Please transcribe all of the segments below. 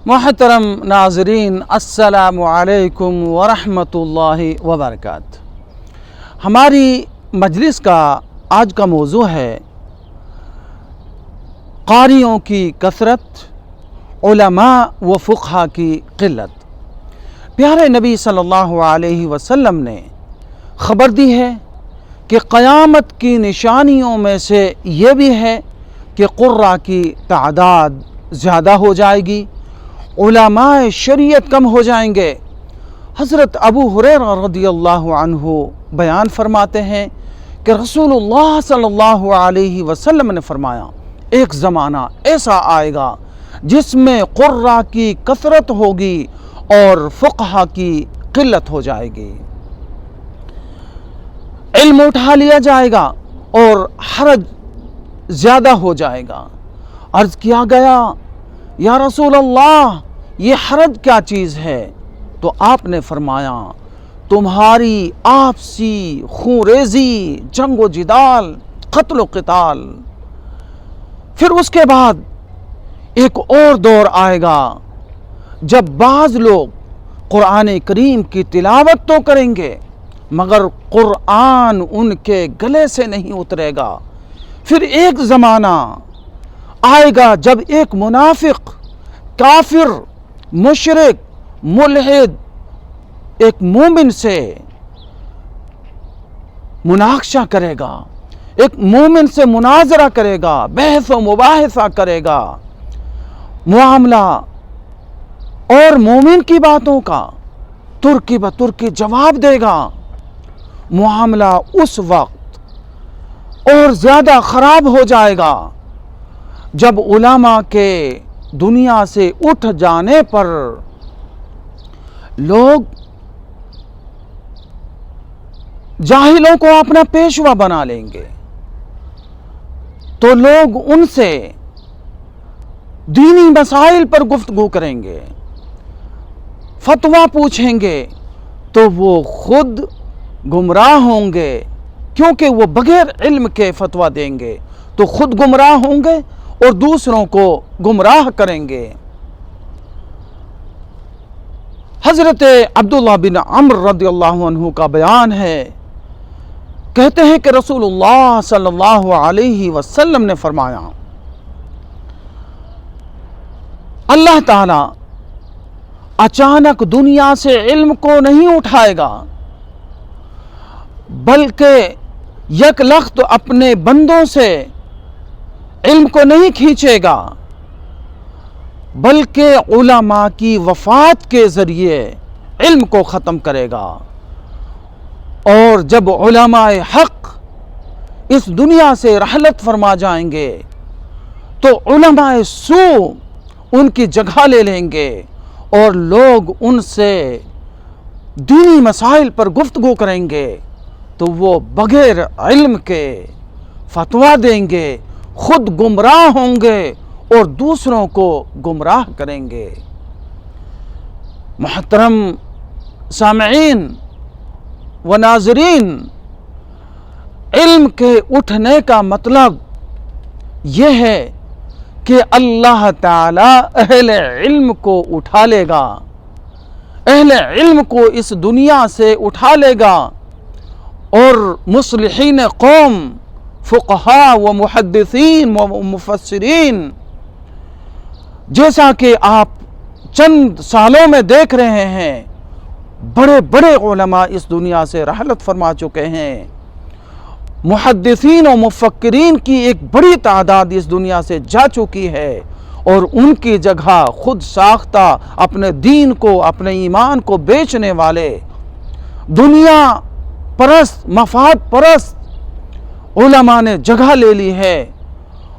محترم ناظرین، السلام علیکم ورحمۃ اللہ وبرکاتہ۔ ہماری مجلس کا آج کا موضوع ہے قاریوں کی کثرت، علماء و فقہا کی قلت۔ پیارے نبی صلی اللہ علیہ وسلم نے خبر دی ہے کہ قیامت کی نشانیوں میں سے یہ بھی ہے کہ قراء کی تعداد زیادہ ہو جائے گی، علماء شریعت کم ہو جائیں گے۔ حضرت ابو ہریرہ رضی اللہ عنہ بیان فرماتے ہیں کہ رسول اللہ صلی اللہ علیہ وسلم نے فرمایا، ایک زمانہ ایسا آئے گا جس میں قراء کی کثرت ہوگی اور فقہا کی قلت ہو جائے گی، علم اٹھا لیا جائے گا اور حرج زیادہ ہو جائے گا۔ عرض کیا گیا، یا رسول اللہ یہ حرج کیا چیز ہے؟ تو آپ نے فرمایا، تمہاری آپسی خون ریزی، جنگ و جدال، قتل و قتال۔ پھر اس کے بعد ایک اور دور آئے گا جب بعض لوگ قرآن کریم کی تلاوت تو کریں گے مگر قرآن ان کے گلے سے نہیں اترے گا۔ پھر ایک زمانہ آئے گا جب ایک منافق، کافر، مشرک، ملحد ایک مومن سے مناقشہ کرے گا، ایک مومن سے مناظرہ کرے گا، بحث و مباحثہ کرے گا، معاملہ اور مومن کی باتوں کا ترکی بترکی جواب دے گا۔ معاملہ اس وقت اور زیادہ خراب ہو جائے گا جب علماء کے دنیا سے اٹھ جانے پر لوگ جاہلوں کو اپنا پیشوا بنا لیں گے، تو لوگ ان سے دینی مسائل پر گفتگو کریں گے، فتویٰ پوچھیں گے، تو وہ خود گمراہ ہوں گے، کیونکہ وہ بغیر علم کے فتویٰ دیں گے تو خود گمراہ ہوں گے اور دوسروں کو گمراہ کریں گے۔ حضرت عبداللہ بن عمرو رضی اللہ عنہ کا بیان ہے، کہتے ہیں کہ رسول اللہ صلی اللہ علیہ وسلم نے فرمایا، اللہ تعالی اچانک دنیا سے علم کو نہیں اٹھائے گا بلکہ یک لخت اپنے بندوں سے علم کو نہیں کھینچے گا، بلکہ علماء کی وفات کے ذریعے علم کو ختم کرے گا۔ اور جب علماء حق اس دنیا سے رحلت فرما جائیں گے تو علماء سو ان کی جگہ لے لیں گے اور لوگ ان سے دینی مسائل پر گفتگو کریں گے تو وہ بغیر علم کے فتویٰ دیں گے، خود گمراہ ہوں گے اور دوسروں کو گمراہ کریں گے۔ محترم سامعین و ناظرین، علم کے اٹھنے کا مطلب یہ ہے کہ اللہ تعالی اہل علم کو اٹھا لے گا، اہل علم کو اس دنیا سے اٹھا لے گا اور مصلحین قوم، فقہاء و محدثین و مفسرین، جیسا کہ آپ چند سالوں میں دیکھ رہے ہیں بڑے بڑے علماء اس دنیا سے رحلت فرما چکے ہیں، محدثین و مفکرین کی ایک بڑی تعداد اس دنیا سے جا چکی ہے اور ان کی جگہ خود ساختہ اپنے دین کو، اپنے ایمان کو بیچنے والے، دنیا پرست، مفاد پرست علماء نے جگہ لے لی ہے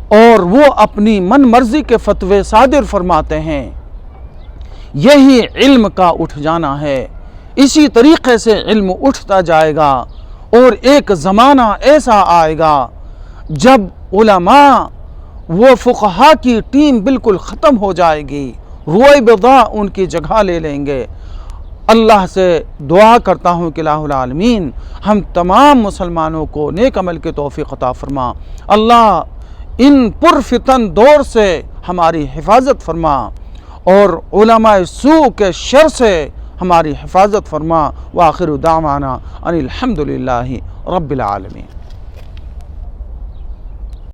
اور وہ اپنی من مرضی کے فتوے صادر فرماتے ہیں۔ یہی علم کا اٹھ جانا ہے، اسی طریقے سے علم اٹھتا جائے گا اور ایک زمانہ ایسا آئے گا جب علماء وہ فقہا کی ٹیم بالکل ختم ہو جائے گی، رویبضاء ان کی جگہ لے لیں گے۔ اللہ سے دعا کرتا ہوں کہ الہ العالمین ہم تمام مسلمانوں کو نیک عمل کے توفیق عطا فرما۔ اللہ ان پرفتن دور سے ہماری حفاظت فرما اور علماء سوء کے شر سے ہماری حفاظت فرما۔ وآخر دعوانا ان الحمدللہ رب العالمین۔